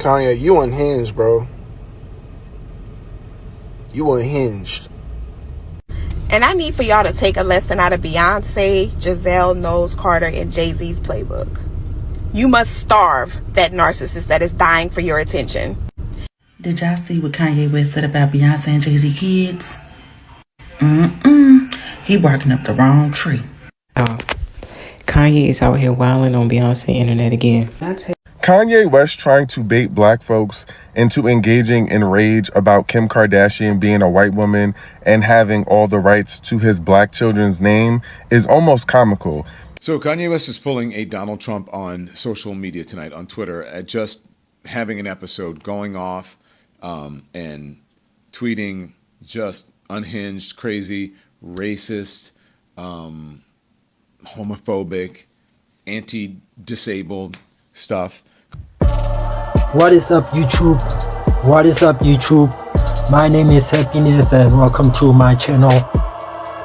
Kanye, you unhinged, bro. You unhinged. And I need for y'all to take a lesson out of Beyonce, Giselle, Knowles Carter, and Jay Z's playbook. You must starve that narcissist that is dying for your attention. Did y'all see what Kanye West said about Beyonce and Jay Z kids? He barking up the wrong tree. Oh, Kanye is out here wilding on Beyonce internet again. Kanye West trying to bait black folks into engaging in rage about Kim Kardashian being a white woman and having all the rights to his black children's name is almost comical. So Kanye West is pulling a Donald Trump on social media tonight on Twitter, just having an episode going off and tweeting just unhinged, crazy, racist, homophobic, anti-disabled stuff. What is up, YouTube? What is up, YouTube? My name is Happiness and welcome to my channel.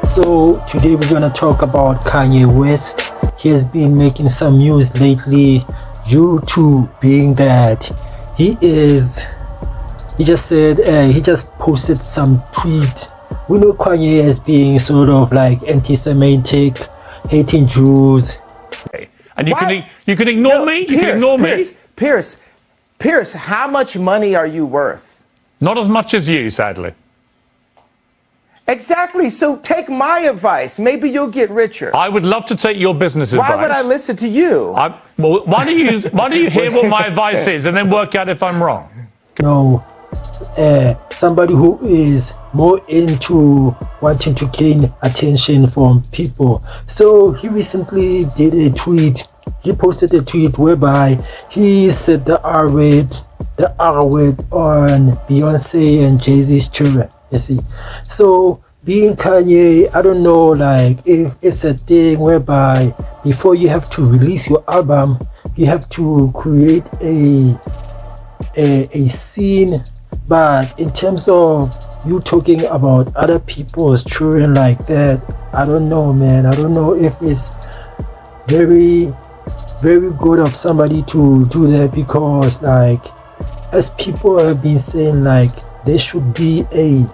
So today we're gonna talk about Kanye West. He has been making some news lately due to being that he just posted some tweet. We know Kanye as being sort of like anti-Semitic, hating Jews. And you can ignore me. You can ignore me. Pierce, how much money are you worth? Not as much as you, sadly. Exactly. So take my advice. Maybe you'll get richer. I would love to take your business advice. Why would I listen to you? Well, why don't you hear what my advice is and then work out if I'm wrong? No, somebody who is more into wanting to gain attention from people. So he recently did a tweet. He posted a tweet whereby he said the R word on Beyonce and Jay Z's children. You see, so being Kanye, I don't know, like if it's a thing whereby before you have to release your album, you have to create a scene. But in terms of you talking about other people's children like that, I don't know, man. I don't know if it's very good of somebody to do that, because like as people have been saying, like there should be a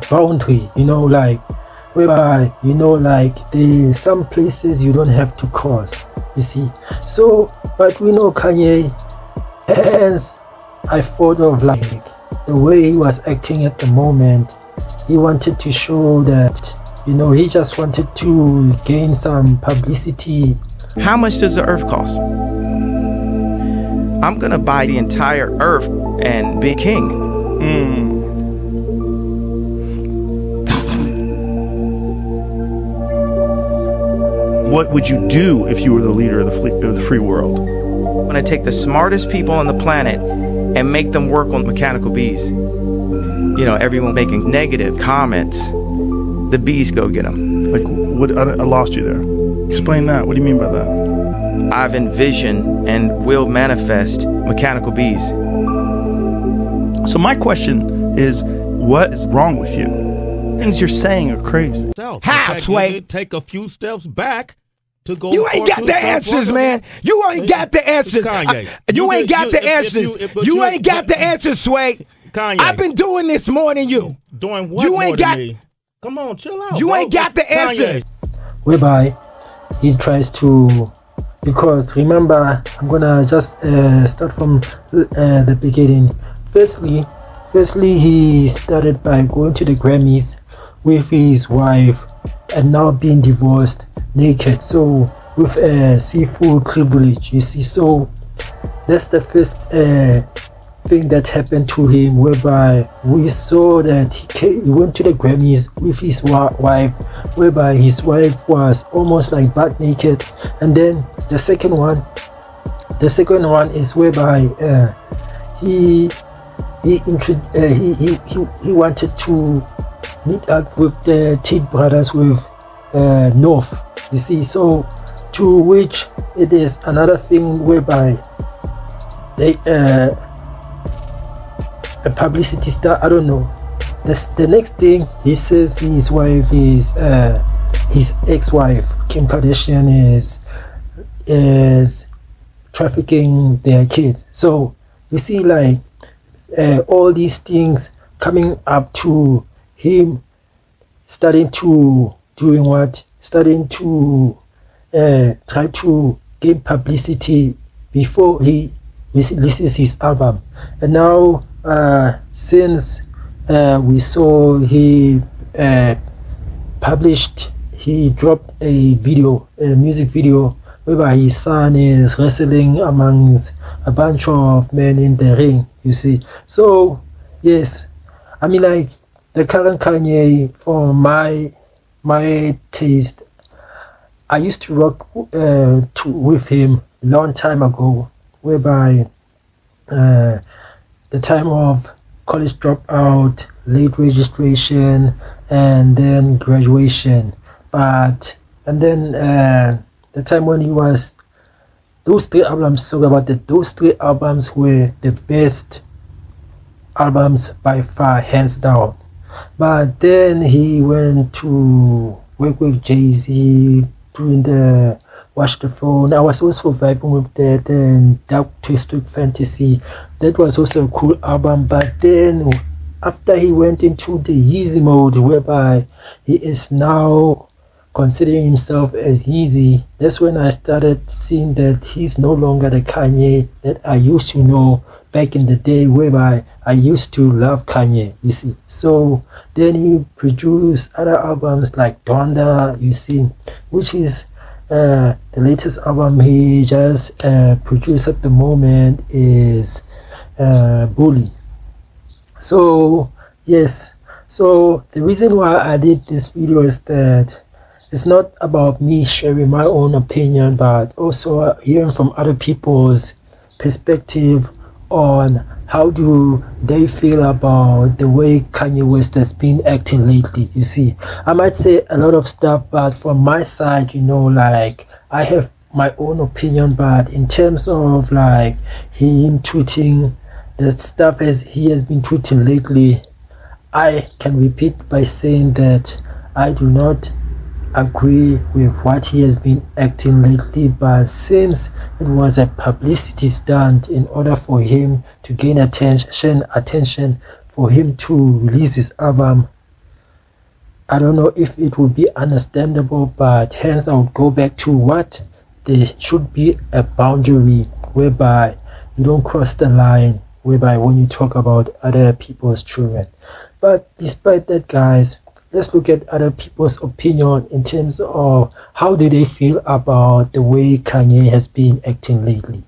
boundary, like whereby like there's some places you don't have to cross, you see. So but we know Kanye, as I thought of like the way he was acting at the moment, he wanted to show that he just wanted to gain some publicity. How much does the earth cost? I'm gonna buy the entire earth and be king. What would you do if you were the leader of the free world? I'm gonna take the smartest people on the planet and make them work on mechanical bees. Everyone making negative comments, the bees go get them. Like what? I lost you there. Explain that. What do you mean by that? I've envisioned and will manifest mechanical bees. So my question is, what is wrong with you? Things you're saying are crazy. How, Sway? Take a few steps back to go. You ain't got the answers, man. You ain't got the answers. You ain't got the answers. You ain't got the answers, Sway. Kanye, I've been doing this more than you. Doing what? You ain't got. Me? Come on, chill out. You ain't got the answers. Whereby he tries to, because remember, I'm gonna just start from the beginning. Firstly, he started by going to the Grammys with his wife and now being divorced naked. So with seafood privilege, you see. So that's the first thing that happened to him, whereby we saw that he went to the Grammys with his wife, whereby his wife was almost like butt naked. And then the second one is whereby he wanted to meet up with the Tate brothers with North, you see. So to which it is another thing whereby they a publicity star, I don't know. The next thing he says his wife is his ex-wife Kim Kardashian is trafficking their kids. So You see, like all these things coming up to him, starting to try to gain publicity before he releases his album. And now since we saw he dropped a music video whereby his son is wrestling amongst a bunch of men in the ring, you see. So yes, I mean, like, the current Kanye, for my taste, I used to rock with him a long time ago, whereby the time of college dropout, late registration, and then graduation. And then the time when he was, those three albums, talk about that, those three albums were the best albums by far, hands down. But then he went to work with Jay Z doing the Watch the Phone. I was also vibing with that, and Dark Twisted Fantasy. That was also a cool album. But then after he went into the Yeezy mode, whereby he is now considering himself as Yeezy, that's when I started seeing that he's no longer the Kanye that I used to know back in the day, whereby I used to love Kanye, you see. So then he produced other albums like Donda, you see, which is the latest album he just produced at the moment is Bully. So yes, so the reason why I did this video is that it's not about me sharing my own opinion, but also hearing from other people's perspective on how do they feel about the way Kanye West has been acting lately. You see, I might say a lot of stuff, but from my side, you know, like, I have my own opinion, but in terms of like him tweeting the stuff as he has been tweeting lately, I can repeat by saying that I do not agree with what he has been acting lately. But since it was a publicity stunt in order for him to gain attention for him to release his album, I don't know if it would be understandable, but hence I would go back to what there should be a boundary whereby you don't cross the line, whereby when you talk about other people's children. But despite that, guys, let's look at other people's opinion in terms of how do they feel about the way Kanye has been acting lately.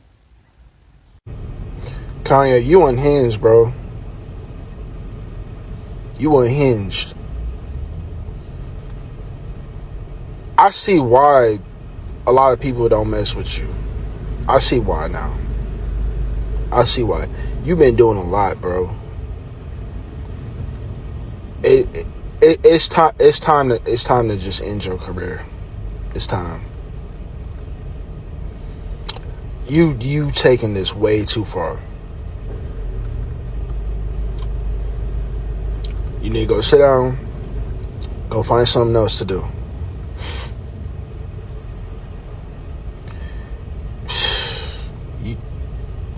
Kanye, you unhinged, bro. You unhinged. I see why a lot of people don't mess with you. I see why now. I see why. You've been doing a lot, bro. It's time to just end your career. It's time. You taking this way too far. You need to go sit down, go find something else to do.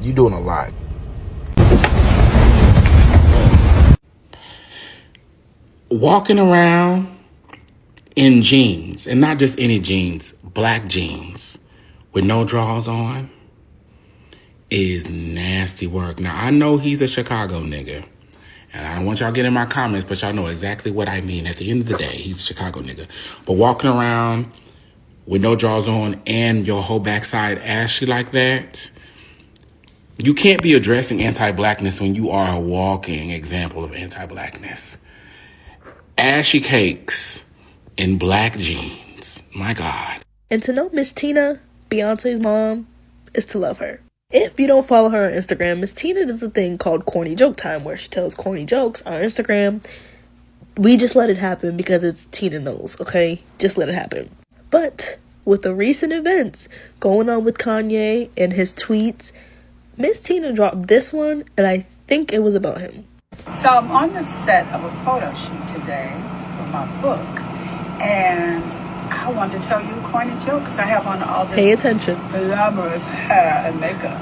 You doing a lot. Walking around in jeans, and not just any jeans, black jeans with no drawers on, is nasty work. Now, I know he's a Chicago nigga, and I don't want y'all to get in my comments, but y'all know exactly what I mean. At the end of the day, he's a Chicago nigga. But walking around with no drawers on and your whole backside ashy like that, you can't be addressing anti-blackness when you are a walking example of anti-blackness. Ashy cakes in black jeans. My God. And to know Miss Tina, Beyonce's mom, is to love her. If you don't follow her on Instagram, Miss Tina does a thing called Corny Joke Time, where she tells corny jokes on Instagram. We just let it happen because it's Tina Knowles, okay? Just let it happen. But with the recent events going on with Kanye and his tweets, Miss Tina dropped this one, and I think it was about him. So I'm on the set of a photo shoot today for my book, and I wanted to tell you a corny joke because I have on all this Pay attention. glamorous hair and makeup.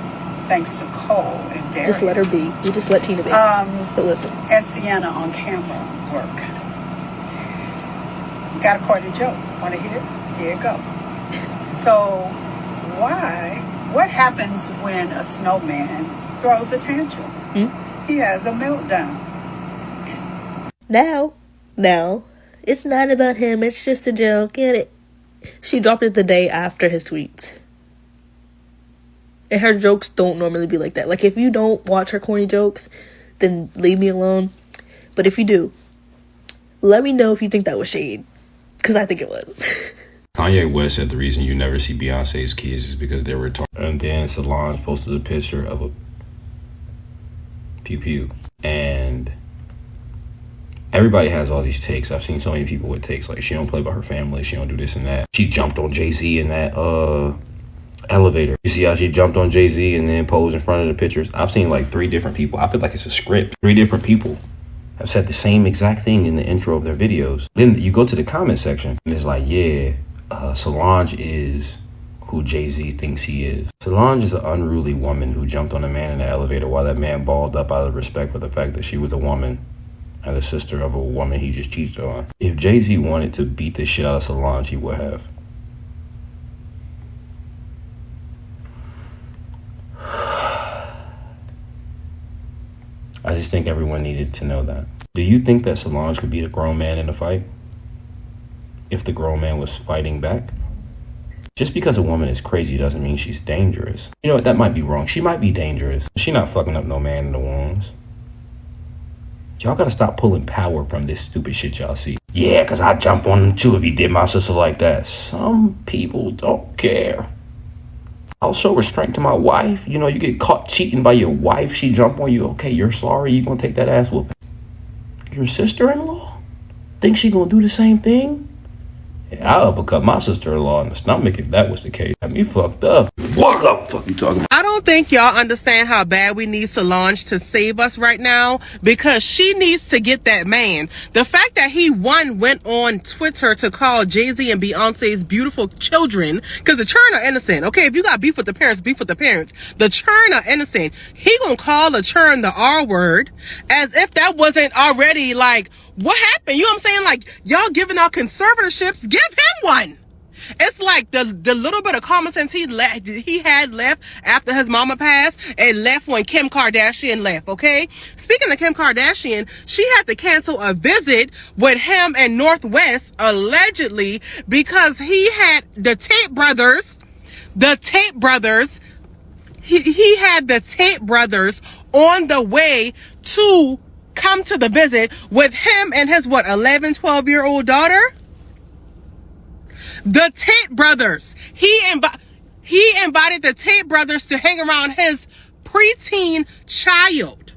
thanks to Cole and Darius. Just let her be. We just let Tina be. But listen. And Sienna on camera work. Got a corny joke. Want to hear it? Here it go. So, what happens when a snowman throws a tantrum? He has a meltdown. Now, it's not about him. It's just a joke. Get it? She dropped it the day after his tweets. And her jokes don't normally be like that. Like, if you don't watch her corny jokes, then leave me alone. But if you do, let me know if you think that was shade. Because I think it was. Kanye West said the reason you never see Beyonce's kids is because they're retarded. And then Solange posted a picture of a pew-pew. And everybody has all these takes. I've seen so many people with takes. Like, she don't play by her family. She don't do this and that. She jumped on Jay Z in that elevator. You see how she jumped on Jay Z and then posed in front of the pictures? I've seen like 3 different people. I feel like it's a script. 3 different people have said the same exact thing in the intro of their videos. Then you go to the comment section and it's like, yeah, Solange is who Jay Z thinks he is. Solange is an unruly woman who jumped on a man in the elevator while that man balled up out of respect for the fact that she was a woman and the sister of a woman he just cheated on. If Jay Z wanted to beat the shit out of Solange, he would have. I just think everyone needed to know that. Do you think that Solange could beat a grown man in a fight? If the grown man was fighting back? Just because a woman is crazy doesn't mean she's dangerous. You know what, that might be wrong. She might be dangerous. She's not fucking up no man in the wounds. Y'all gotta stop pulling power from this stupid shit y'all see. Yeah, cause I'd jump on him too if he did my sister like that. Some people don't care. I'll show restraint to my wife. You know, you get caught cheating by your wife. She jump on you. Okay, you're sorry. You gonna take that ass whooping. Your sister-in-law? Think she gonna do the same thing? Yeah, I'll uppercut my sister-in-law in the stomach if that was the case. Got me fucked up. What the fuck you talking about? I don't think y'all understand how bad we need Solange to save us right now, because she needs to get that man. The fact that he went on Twitter to call Jay Z and Beyonce's beautiful children, because the children are innocent. Okay, if you got beef with the parents, beef with the parents. The children are innocent. He gonna call the children the R word as if that wasn't already like, what happened? You know what I'm saying? Like, y'all giving out conservatorships, give him one. It's like the little bit of common sense he had left after his mama passed and left when Kim Kardashian left, okay? Speaking of Kim Kardashian, she had to cancel a visit with him and Northwest, allegedly, because he had the Tate brothers, he had the Tate brothers on the way to come to the visit with him and his, 11, 12-year-old daughter? The Tate brothers. He invited the Tate brothers to hang around his preteen child.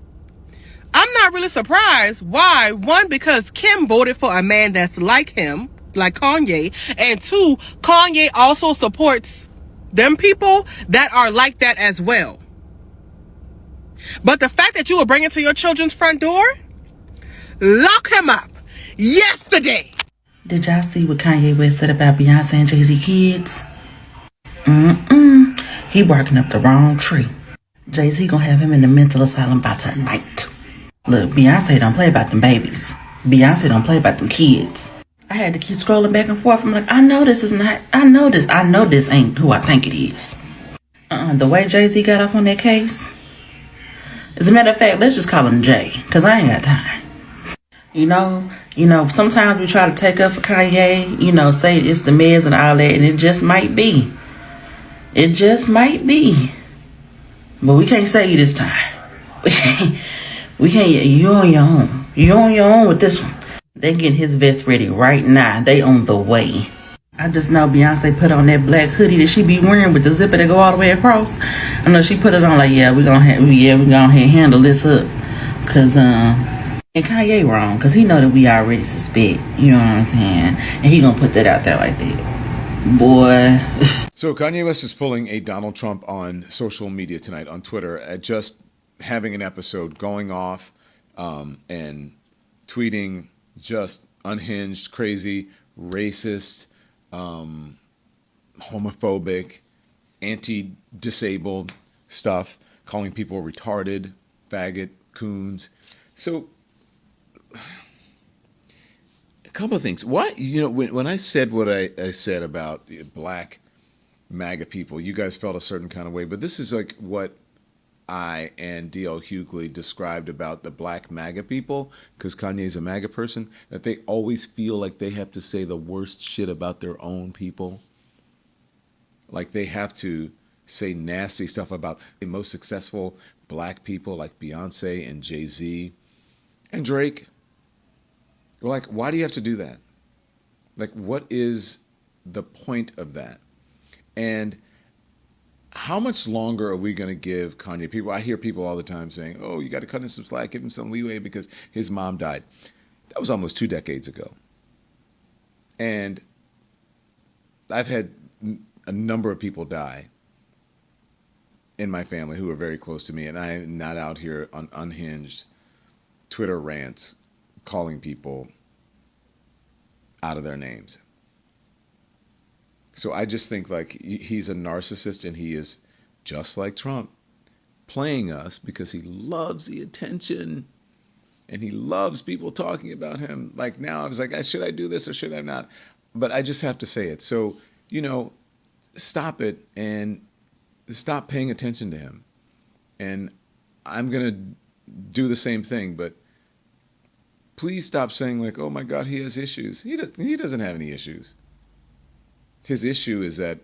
I'm not really surprised. Why? 1, because Kim voted for a man that's like him, like Kanye. And 2, Kanye also supports them people that are like that as well. But the fact that you will bring it to your children's front door, lock him up yesterday. Did y'all see what Kanye West said about Beyonce and Jay Z kids? He barking up the wrong tree. Jay Z gonna have him in the mental asylum by tonight. Look, Beyonce don't play about them babies. Beyonce don't play about them kids. I had to keep scrolling back and forth. I'm like, I know this ain't who I think it is. The way Jay Z got off on that case. As a matter of fact, let's just call him Jay, because I ain't got time. You know, sometimes we try to take up for Kanye, say it's the meds and all that, and it just might be. It just might be. But we can't say you this time. We can't, you on your own. You on your own with this one. They getting his vest ready right now. They on the way. I just know Beyonce put on that black hoodie that she be wearing with the zipper that go all the way across. I know she put it on like, we gonna handle this up. Cause, and Kanye wrong, because he know that we already suspect. You know what I'm saying? And he gonna put that out there like that. Boy. So Kanye West is pulling a Donald Trump on social media tonight on Twitter at just having an episode going off and tweeting just unhinged, crazy, racist, homophobic, anti-disabled stuff, calling people retarded, faggot, coons. So, a couple of things. Why, when I said what I said about black MAGA people, you guys felt a certain kind of way, but this is like what I and D.L. Hughley described about the black MAGA people, because Kanye's a MAGA person, that they always feel like they have to say the worst shit about their own people. Like they have to say nasty stuff about the most successful black people like Beyonce and Jay Z and Drake. We're like, why do you have to do that? Like, what is the point of that? And how much longer are we going to give Kanye? People, I hear people all the time saying, oh, you got to cut him some slack, give him some leeway because his mom died. That was almost 2 decades ago. And I've had a number of people die in my family who are very close to me, and I am not out here on unhinged Twitter rants calling people out of their names. So I just think like he's a narcissist, and he is just like Trump, playing us because he loves the attention and he loves people talking about him. Like now I was like, should I do this or should I not? But I just have to say it. So, stop it and stop paying attention to him. And I'm going to do the same thing, but please stop saying like, oh my God, he has issues. He doesn't have any issues. His issue is that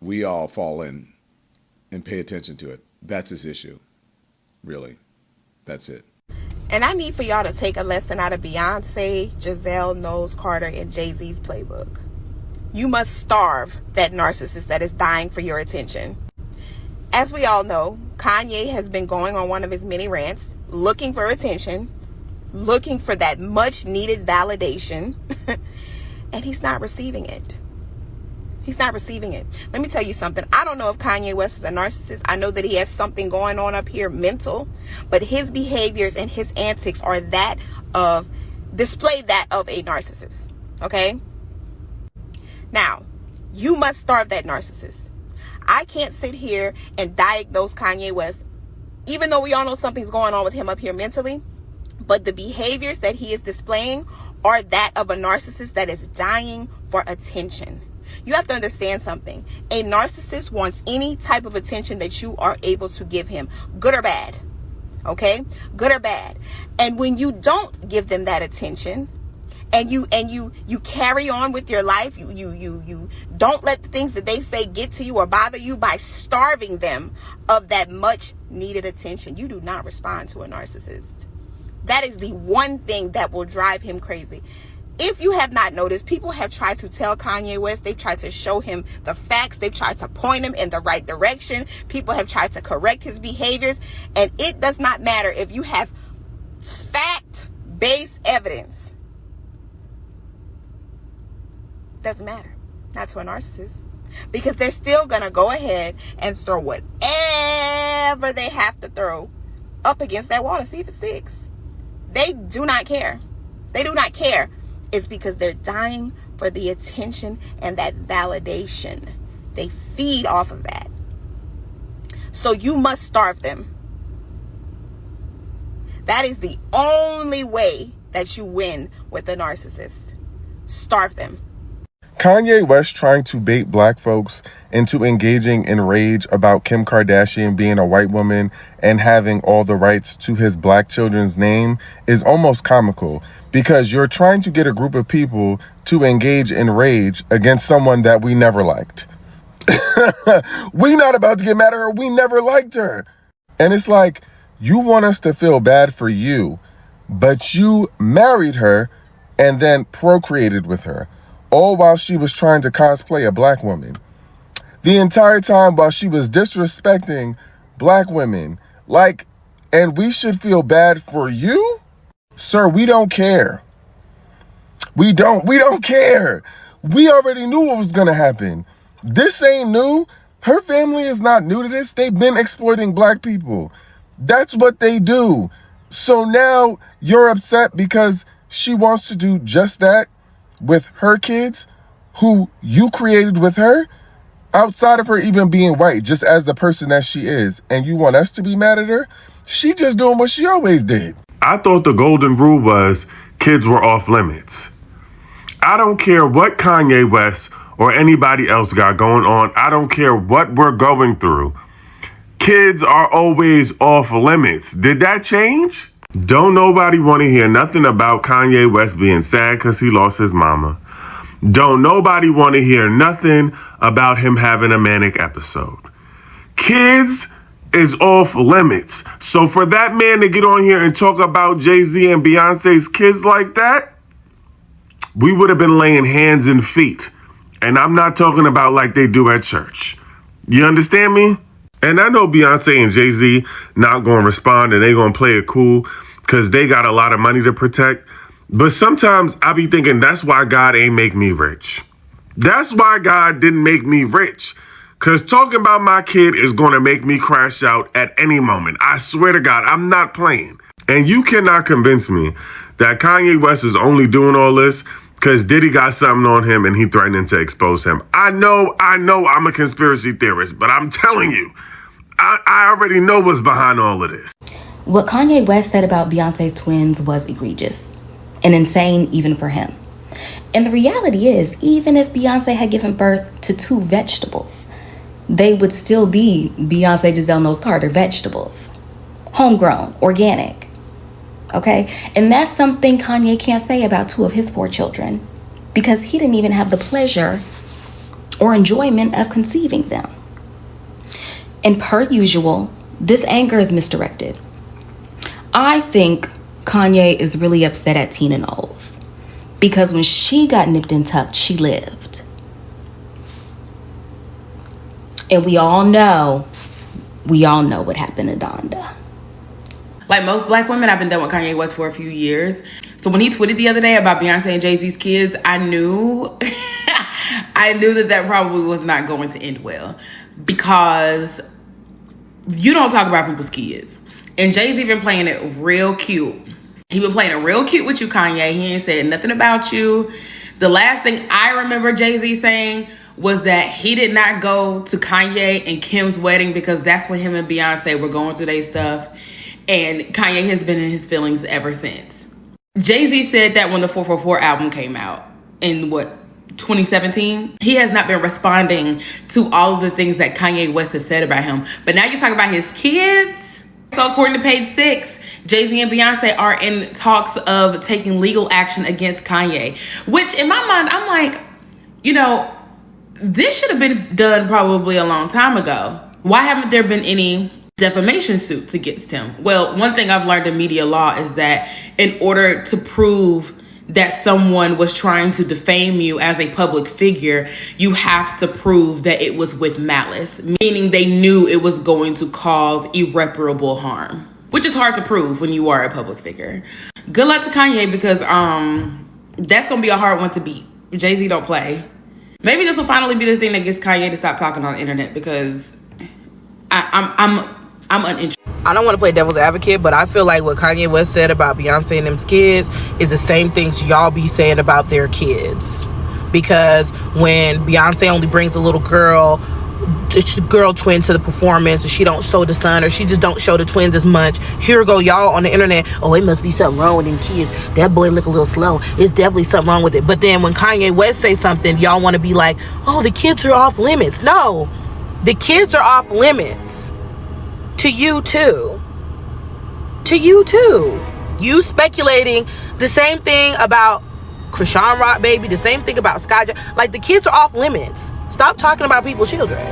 we all fall in and pay attention to it. That's his issue. Really. That's it. And I need for y'all to take a lesson out of Beyonce, Giselle, Knowles Carter, and Jay Z's playbook. You must starve that narcissist that is dying for your attention. As we all know, Kanye has been going on one of his many rants, looking for attention, looking for that much needed validation, and he's not receiving it. He's not receiving it. Let me tell you something. I don't know if Kanye West is a narcissist. I know that he has something going on up here mental, but his behaviors and his antics are display that of a narcissist. Okay? Now, you must starve that narcissist. I can't sit here and diagnose Kanye West, even though we all know something's going on with him up here mentally, but the behaviors that he is displaying are that of a narcissist that is dying for attention. You have to understand something. A narcissist wants any type of attention that you are able to give him, good or bad. Okay? Good or bad. And when you don't give them that attention, and you carry on with your life, you don't let the things that they say get to you or bother you by starving them of that much needed attention. You do not respond to a narcissist. That is the one thing that will drive him crazy. If you have not noticed, people have tried to tell Kanye West, they've tried to show him the facts, they've tried to point him in the right direction. People have tried to correct his behaviors, and it does not matter if you have fact-based evidence. Doesn't matter. Not to a narcissist. Because they're still going to go ahead and throw whatever they have to throw up against that wall to see if it sticks. They do not care. They do not care. It's because they're dying for the attention and that validation. They feed off of that. So you must starve them. That is the only way that you win with a narcissist. Starve them. Kanye West trying to bait black folks into engaging in rage about Kim Kardashian being a white woman and having all the rights to his black children's name is almost comical, because you're trying to get a group of people to engage in rage against someone that we never liked. We not about to get mad at her. We never liked her. And it's like, you want us to feel bad for you, but you married her and then procreated with her, all while she was trying to cosplay a black woman. The entire time while she was disrespecting black women. Like, and we should feel bad for you? Sir, we don't care. We don't care. We already knew what was going to happen. This ain't new. Her family is not new to this. They've been exploiting black people. That's what they do. So now you're upset because she wants to do just that with her kids who you created with her? Outside of her even being white, just as the person that she is, and you want us to be mad at her? She just doing what she always did. I thought the golden rule was kids were off limits. I don't care what Kanye West or anybody else got going on. I don't care what we're going through. Kids are always off limits. Did that change? Don't nobody want to hear nothing about Kanye West being sad because he lost his mama. Don't nobody want to hear nothing about him having a manic episode. Kids is off limits. So for that man to get on here and talk about Jay Z and Beyonce's kids like that, we would have been laying hands and feet. And I'm not talking about like they do at church. You understand me? And I know Beyonce and Jay Z not going to respond and they going to play it cool because they got a lot of money to protect. But sometimes I be thinking that's why God ain't make me rich. That's why God didn't make me rich. Because talking about my kid is going to make me crash out at any moment. I swear to God, I'm not playing. And you cannot convince me that Kanye West is only doing all this because Diddy got something on him and he threatening to expose him. I know I'm a conspiracy theorist, but I'm telling you, I already know what's behind all of this. What Kanye West said about Beyonce's twins was egregious and insane even for him. And the reality is, even if Beyonce had given birth to 2 vegetables, they would still be Beyonce Giselle Knowles Carter vegetables. Homegrown, organic. Okay? And that's something Kanye can't say about 2 of his 4 children because he didn't even have the pleasure or enjoyment of conceiving them. And per usual, this anger is misdirected. I think Kanye is really upset at Tina Knowles because when she got nipped and tucked, she lived. And we all know what happened to Donda. Like most black women, I've been done with Kanye West for a few years. So when he tweeted the other day about Beyonce and Jay Z's kids, I knew that probably was not going to end well because you don't talk about people's kids. And Jay-Z been playing it real cute. He been playing it real cute with you, Kanye. He ain't said nothing about you. The last thing I remember Jay-Z saying was that he did not go to Kanye and Kim's wedding because that's when him and Beyonce were going through their stuff. And Kanye has been in his feelings ever since. Jay-Z said that when the 444 album came out in 2017, he has not been responding to all of the things that Kanye West has said about him. But now you talk about his kids. So according to page 6, Jay-Z and Beyonce are in talks of taking legal action against Kanye, which in my mind, I'm like, this should have been done probably a long time ago. Why haven't there been any defamation suits against him? Well, one thing I've learned in media law is that in order to prove that someone was trying to defame you as a public figure, you have to prove that it was with malice, meaning they knew it was going to cause irreparable harm, which is hard to prove when you are a public figure. Good luck to Kanye because that's going to be a hard one to beat. Jay-Z don't play. Maybe this will finally be the thing that gets Kanye to stop talking on the internet because I'm uninterested. I don't want to play devil's advocate, but I feel like what Kanye West said about Beyonce and them kids is the same things y'all be saying about their kids. Because when Beyonce only brings a little girl twin to the performance, or she don't show the son, or she just don't show the twins as much, here go y'all on the internet, oh, it must be something wrong with them kids. That boy look a little slow. It's definitely something wrong with it. But then when Kanye West say something, y'all want to be like, oh, the kids are off limits. No, the kids are off limits. To you too. You speculating the same thing about Krishan Rock Baby, the same thing about Sky. Like, the kids are off limits. Stop talking about people's children.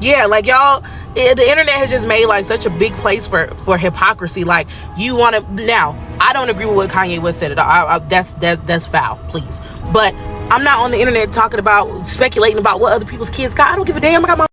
Yeah, like y'all, the internet has just made like such a big place for hypocrisy. Like, you want to, now I don't agree with what Kanye West said at all. That's foul, please. But I'm not on the internet talking about speculating about what other people's kids got. I don't give a damn. I got my